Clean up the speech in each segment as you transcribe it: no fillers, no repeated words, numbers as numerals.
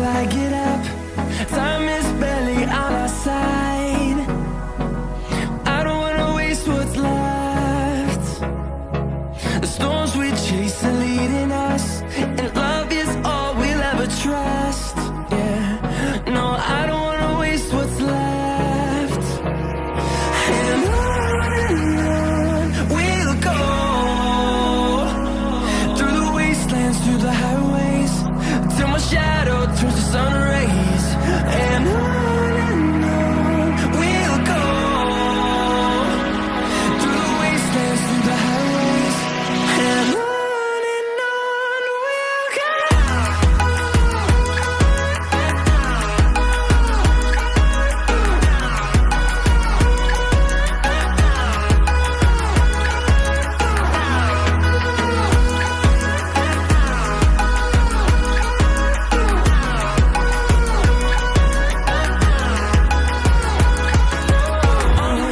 till I get up. Time is barely on our side. I don't wanna waste what's left. The storms we chase are leading us, and love is all we'll ever trust. Yeah, no, I don't wanna waste what's left. And on we'll go, through the wastelands, through the highways, till my shadow turns to sun rays. And on we'll go, through the wastelands, through the highways, and on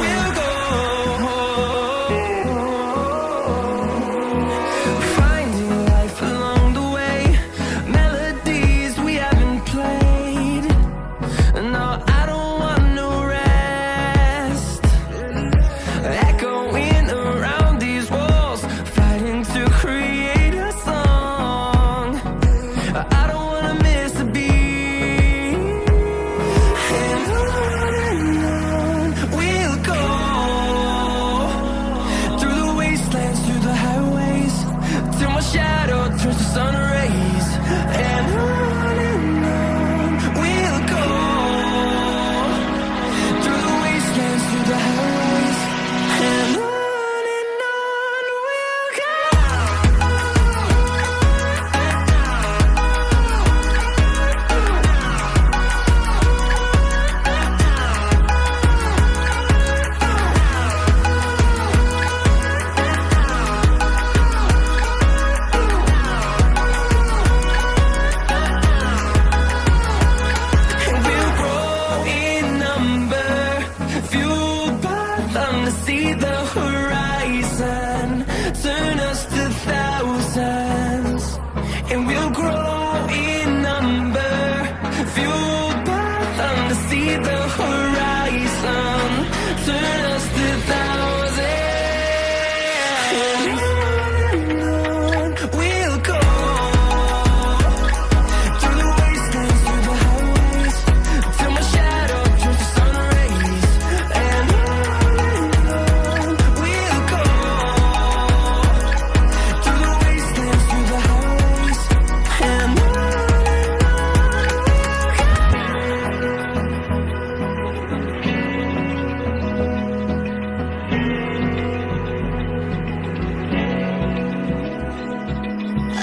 we'll go. Finding life along the way, melodies we haven't played. No, I don't want no rest. Echoing around these walls, fighting to create a song. I don't wanna miss a beat. And on we'll go, through the wastelands, through the highways, till my shadow turns to sun rays. And on we'll go, through the wastelands, through the highways, and on we'll go. And we'll grow in number, fueled by them to see the horizon, turn us to thousands. And we'll grow in number, fueled by them to see the horizon, turn us to thousands. And on we'll go, through the wastelands, through the highways, till my shadow turns to sun rays. And on we'll go, through the wastelands, through the highways, and on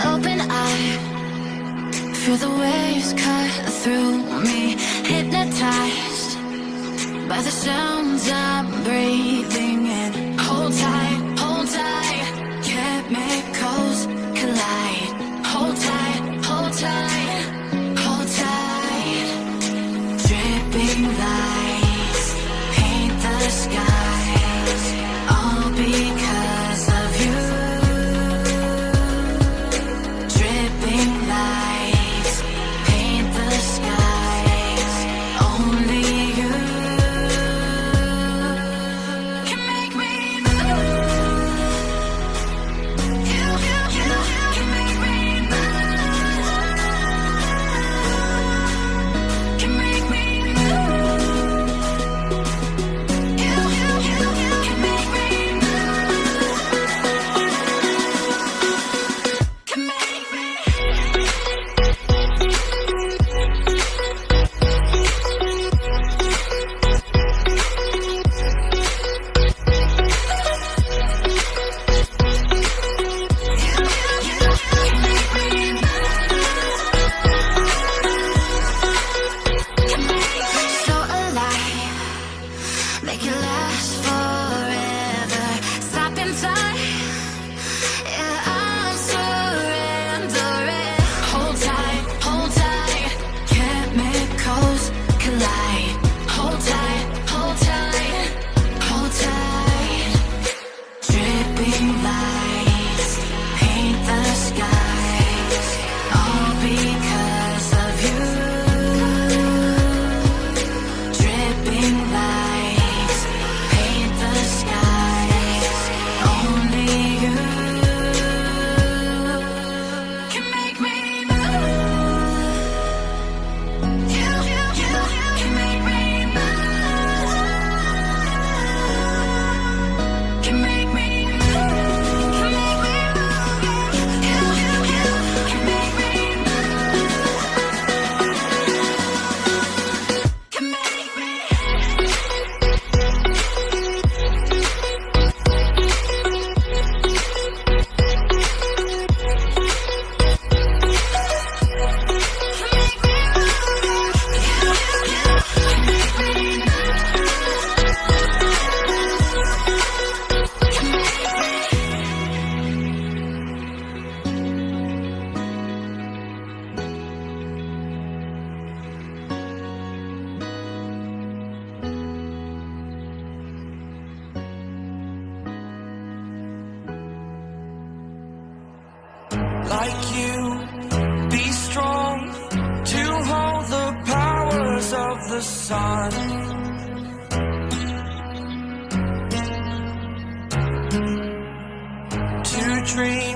Open eye, feel the waves cut through me, hypnotized by the sounds I'm breathing in. Hold tight, chemicals collide. Hold tight, hold tight, hold tight. Dripping lights paint the skies, all because of you. Dripping lights paint the skies, only you can make me move. You can make me move. Can make me move. You can make me move. Can make me. like you. Be strong to hold the powers of the sun. To dream